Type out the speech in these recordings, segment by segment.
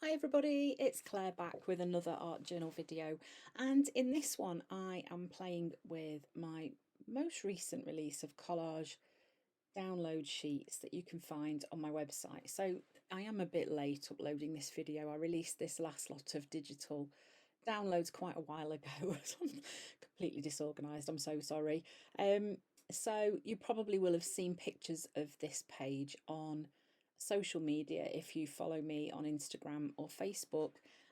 Hi everybody, it's Claire back with another art journal video, and in this one I am playing with my most recent release of collage download sheets that you can find on my website. So I am a bit late uploading this video. I released this last lot of digital downloads quite a while ago. I'm completely disorganized, I'm so sorry. So you probably will have seen pictures of this page on social media if you follow me on Instagram or Facebook.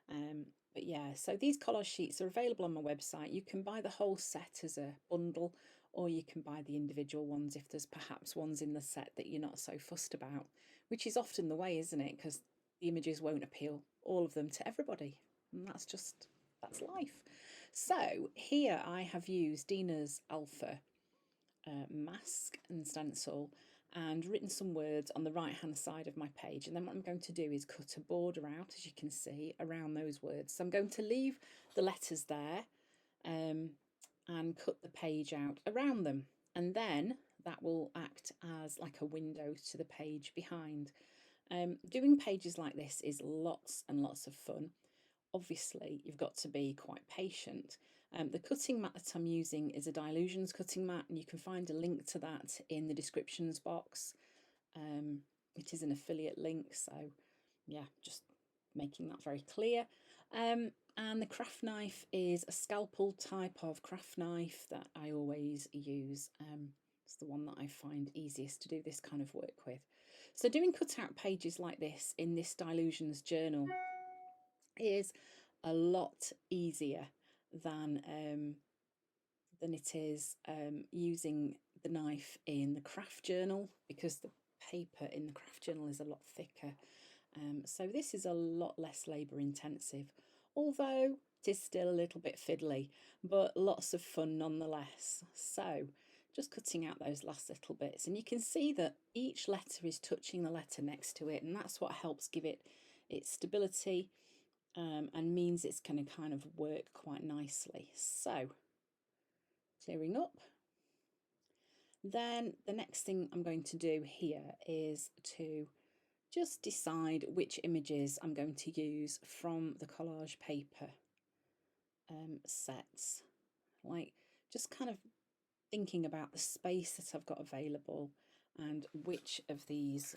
But yeah, so these collage sheets are available on my website. You can buy the whole set as a bundle, or you can buy the individual ones if there's perhaps ones in the set that you're not so fussed about, which is often the way, isn't it? Because the images won't appeal, all of them, to everybody, and that's life. So here I have used Dina's Alpha mask and stencil and written some words on the right hand side of my page, and then what I'm going to do is cut a border out, as you can see, around those words. So I'm going to leave the letters there and cut the page out around them, and then that will act as like a window to the page behind. Doing pages like this is lots and lots of fun. Obviously you've got to be quite patient. The cutting mat that I'm using is a Dylusions cutting mat, and you can find a link to that in the descriptions box. It is an affiliate link, so yeah, just making that very clear. And the craft knife is a scalpel type of craft knife that I always use. It's the one that I find easiest to do this kind of work with. So doing cutout pages like this in this Dylusions journal is a lot easier than it is using the knife in the craft journal, because the paper in the craft journal is a lot thicker. So this is a lot less labour intensive, although it is still a little bit fiddly, but lots of fun nonetheless. So just cutting out those last little bits, and you can see that each letter is touching the letter next to it, and that's what helps give it its stability. And means it's going to kind of work quite nicely. So clearing up. Then the next thing I'm going to do here is to just decide which images I'm going to use from the collage paper sets. Like just kind of thinking about the space that I've got available and which of these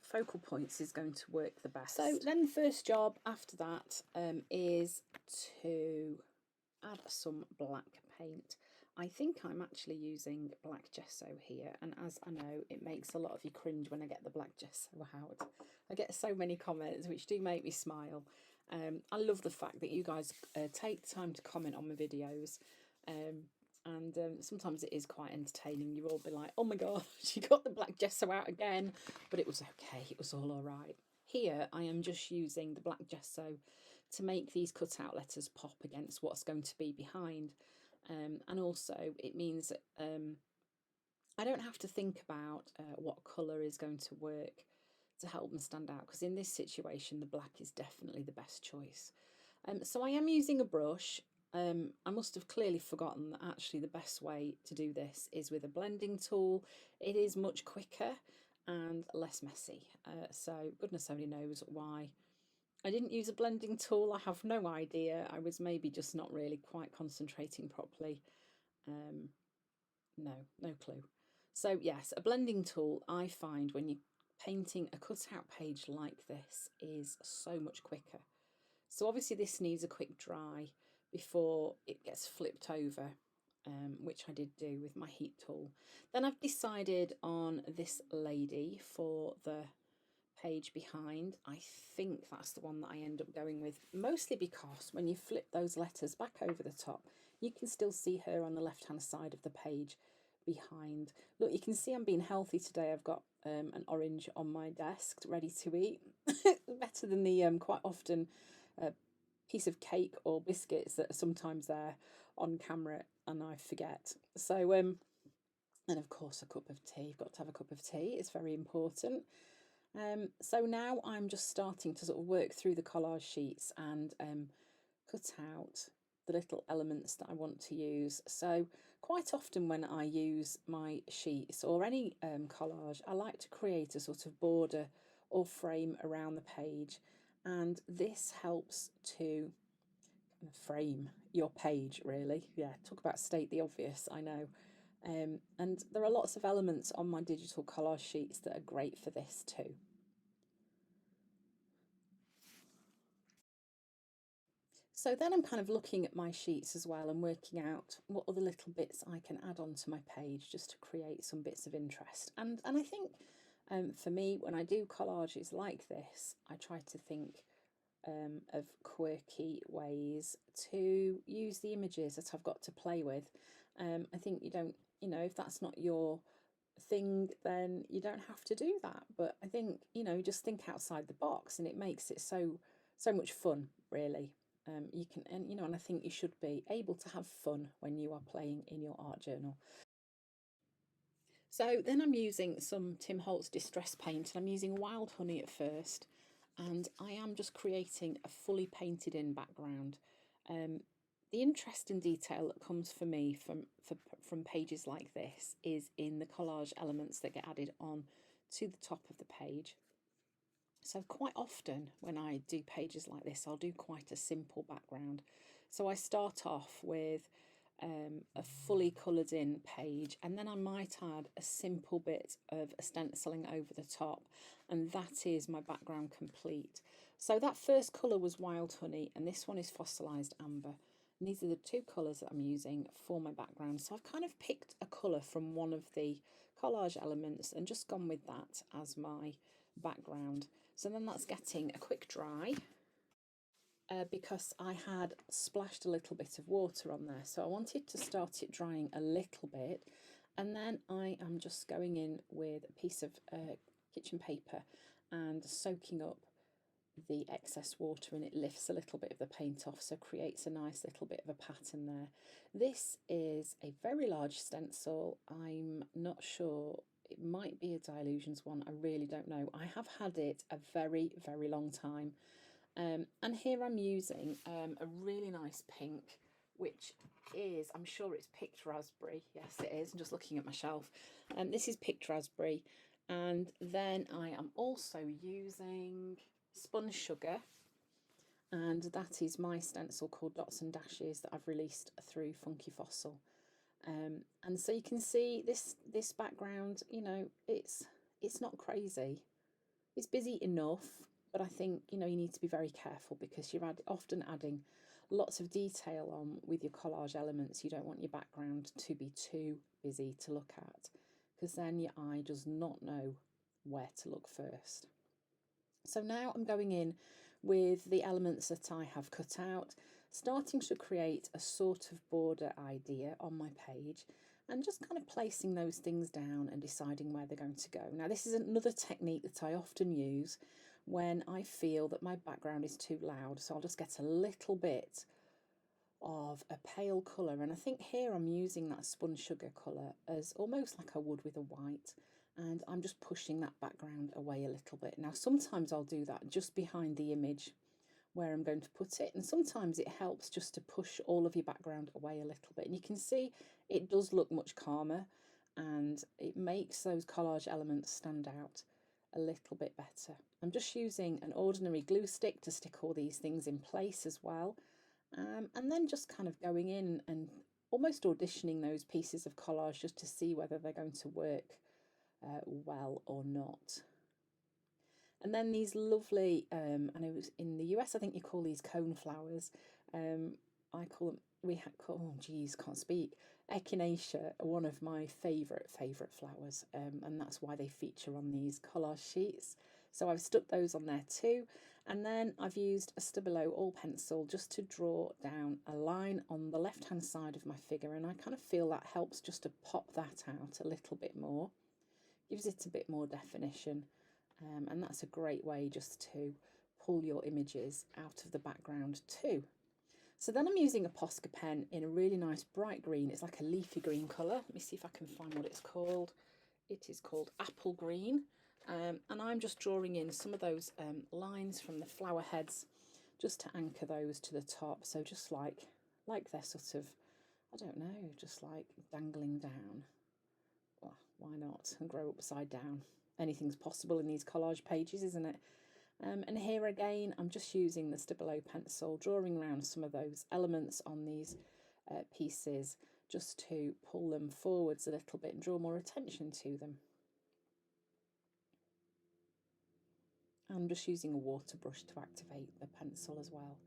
focal points is going to work the best. So then the first job after that is to add some black paint. I think I'm actually using black gesso here, and as I know, it makes a lot of you cringe when I get the black gesso out. I get so many comments which do make me smile. I love the fact that you guys take the time to comment on my videos. And sometimes it is quite entertaining. You all be like, oh my god, she got the black gesso out again, but it was okay, it was all right. Here I am just using the black gesso to make these cutout letters pop against what's going to be behind, and also it means that I don't have to think about what colour is going to work to help them stand out, because in this situation the black is definitely the best choice. So I am using a brush. I must have clearly forgotten that actually the best way to do this is with a blending tool. It is much quicker and less messy. So goodness only knows why I didn't use a blending tool. I have no idea. I was maybe just not really quite concentrating properly. No clue. So yes, a blending tool, I find when you're painting a cutout page like this, is so much quicker. So obviously this needs a quick dry before it gets flipped over, which I did do with my heat tool. Then I've decided on this lady for the page behind. I think that's the one that I end up going with, mostly because when you flip those letters back over the top, you can still see her on the left hand side of the page behind. Look, you can see I'm being healthy today. I've got an orange on my desk ready to eat. Better than the quite often piece of cake or biscuits that are sometimes there on camera and I forget. So and of course a cup of tea. You've got to have a cup of tea, it's very important. So now I'm just starting to sort of work through the collage sheets and cut out the little elements that I want to use. So quite often when I use my sheets or any collage, I like to create a sort of border or frame around the page, and this helps to frame your page, really. Yeah, talk about state the obvious, I know. And there are lots of elements on my digital collage sheets that are great for this too. So then I'm kind of looking at my sheets as well and working out what other little bits I can add onto my page just to create some bits of interest. And I think for me, when I do collages like this, I try to think of quirky ways to use the images that I've got to play with. I think you don't, you know, if that's not your thing, then you don't have to do that. But I think, you know, just think outside the box, and it makes it so much fun, really. You can, and you know, and I think you should be able to have fun when you are playing in your art journal. So then I'm using some Tim Holtz Distress Paint, and I'm using Wild Honey at first, and I am just creating a fully painted in background. The interesting detail that comes for me from pages like this is in the collage elements that get added on to the top of the page. So quite often when I do pages like this, I'll do quite a simple background. So I start off with a fully coloured in page, and then I might add a simple bit of a stenciling over the top, and that is my background complete. So that first colour was Wild Honey, and this one is Fossilised Amber. And these are the two colours that I'm using for my background. So I've kind of picked a colour from one of the collage elements and just gone with that as my background. So then that's getting a quick dry. Because I had splashed a little bit of water on there, so I wanted to start it drying a little bit, and then I am just going in with a piece of kitchen paper and soaking up the excess water, and it lifts a little bit of the paint off, so creates a nice little bit of a pattern there. This is a very large stencil. I'm not sure, it might be a Dylusions one, I really don't know. I have had it a very long time. And here I'm using a really nice pink, which is, I'm sure it's picked raspberry. Yes, it is. I'm just looking at my shelf. This is picked raspberry. And then I am also using sponge sugar. And that is my stencil called Dots and Dashes that I've released through Funky Fossil. And so you can see this background, you know, it's not crazy. It's busy enough, but I think, you know, you need to be very careful because you're often adding lots of detail on with your collage elements. You don't want your background to be too busy to look at, because then your eye does not know where to look first. So now I'm going in with the elements that I have cut out, starting to create a sort of border idea on my page, and just kind of placing those things down and deciding where they're going to go. Now, this is another technique that I often use when I feel that my background is too loud. So I'll just get a little bit of a pale colour, and I think here I'm using that spun sugar colour as almost like I would with a white, and I'm just pushing that background away a little bit. Now, sometimes I'll do that just behind the image where I'm going to put it, and sometimes it helps just to push all of your background away a little bit, and you can see it does look much calmer, and it makes those collage elements stand out a little bit better. I'm just using an ordinary glue stick to stick all these things in place as well, and then just kind of going in and almost auditioning those pieces of collage just to see whether they're going to work well or not. And then these lovely, I know in the US I think you call these cone flowers. I call them, oh geez, can't speak. Echinacea, one of my favourite flowers, and that's why they feature on these collage sheets. So I've stuck those on there too, and then I've used a Stabilo all pencil just to draw down a line on the left hand side of my figure, and I kind of feel that helps just to pop that out a little bit more, gives it a bit more definition. And that's a great way just to pull your images out of the background too. So then I'm using a Posca pen in a really nice bright green. It's like a leafy green colour. Let me see if I can find what it's called. It is called Apple Green. And I'm just drawing in some of those lines from the flower heads just to anchor those to the top. So just like they're sort of, I don't know, just like dangling down. Well, why not? And grow upside down. Anything's possible in these collage pages, isn't it? And here again, I'm just using the Stabilo pencil, drawing around some of those elements on these pieces just to pull them forwards a little bit and draw more attention to them. I'm just using a water brush to activate the pencil as well.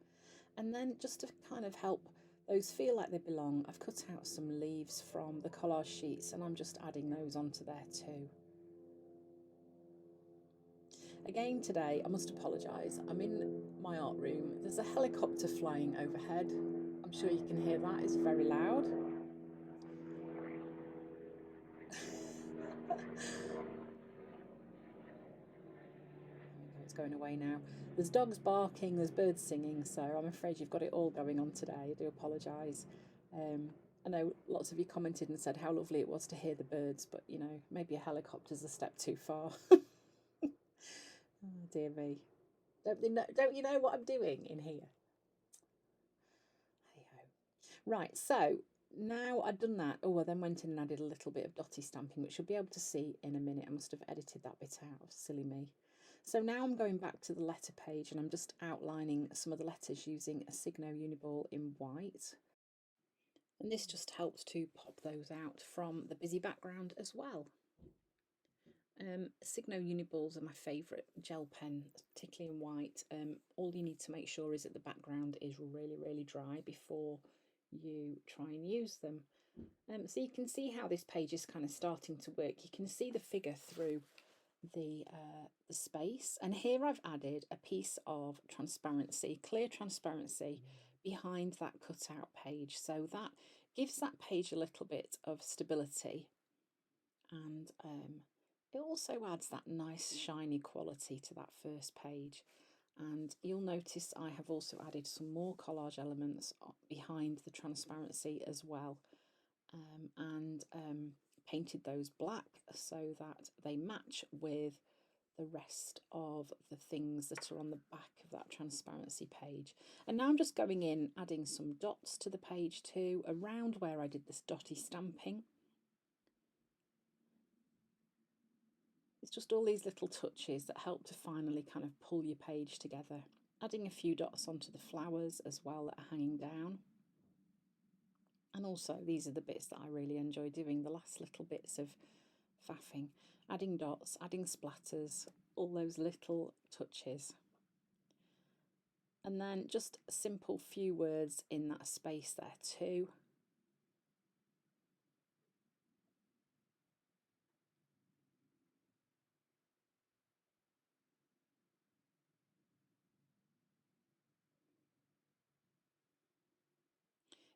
And then just to kind of help those feel like they belong, I've cut out some leaves from the collage sheets and I'm just adding those onto there too. Again today, I must apologise, I'm in my art room. There's a helicopter flying overhead. I'm sure you can hear that, it's very loud. It's going away now. There's dogs barking, there's birds singing, so I'm afraid you've got it all going on today. I do apologise. I know lots of you commented and said how lovely it was to hear the birds, but you know, maybe a helicopter's a step too far. Oh dear me. Don't you know what I'm doing in here? Hey ho. Right, so now I'd done that, I then went in and added a little bit of dotty stamping, which you'll be able to see in a minute. I must have edited that bit out, silly me. So now I'm going back to the letter page and I'm just outlining some of the letters using a Signo Uniball in white. And this just helps to pop those out from the busy background as well. Signo Uniballs are my favourite gel pen, particularly in white. All you need to make sure is that the background is really dry before you try and use them. So you can see how this page is kind of starting to work. You can see the figure through the space, and here I've added a piece of transparency, clear transparency, behind that cutout page, so that gives that page a little bit of stability, and it also adds that nice shiny quality to that first page. And you'll notice I have also added some more collage elements behind the transparency as well, and painted those black so that they match with the rest of the things that are on the back of that transparency page. And now I'm just going in, adding some dots to the page too, around where I did this dotty stamping. It's just all these little touches that help to finally kind of pull your page together. Adding a few dots onto the flowers as well that are hanging down. And also these are the bits that I really enjoy doing, the last little bits of faffing. Adding dots, adding splatters, all those little touches. And then just a simple few words in that space there too.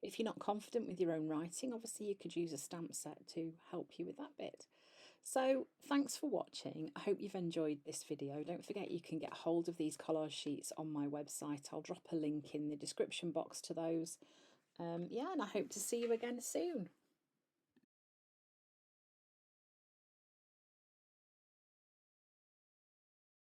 If you're not confident with your own writing, obviously you could use a stamp set to help you with that bit. So thanks for watching. I hope you've enjoyed this video. Don't forget you can get hold of these collage sheets on my website. I'll drop a link in the description box to those. Yeah, and I hope to see you again soon.